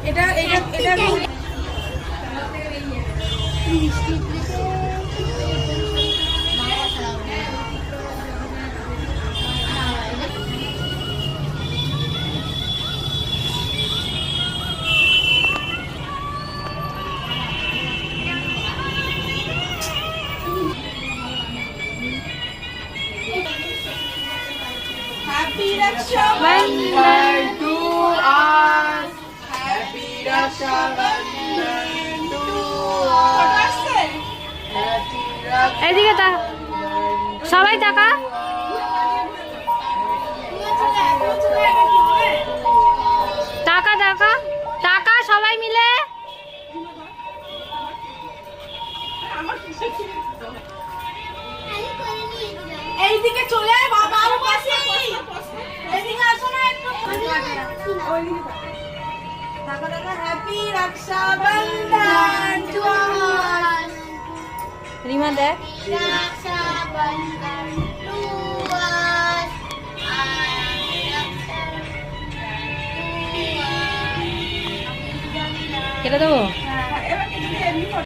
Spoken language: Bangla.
এটা এটা এটা Happy Raksha Bandhan to us. Happy Raksha Bandhan to us. Happy Raksha এদিকে তা সবাই টাকা টাকা টাকা টাকা সবাই মিলে এইদিকে চলে আয় বাবা আর পাশে এদিকে আসো না একটু টাকা টাকা হ্যাপি রক্ষা বন্ধন টু আস রিমা দেখ রক্ষা বন্ধন টু আস কেটে দেবো। এবার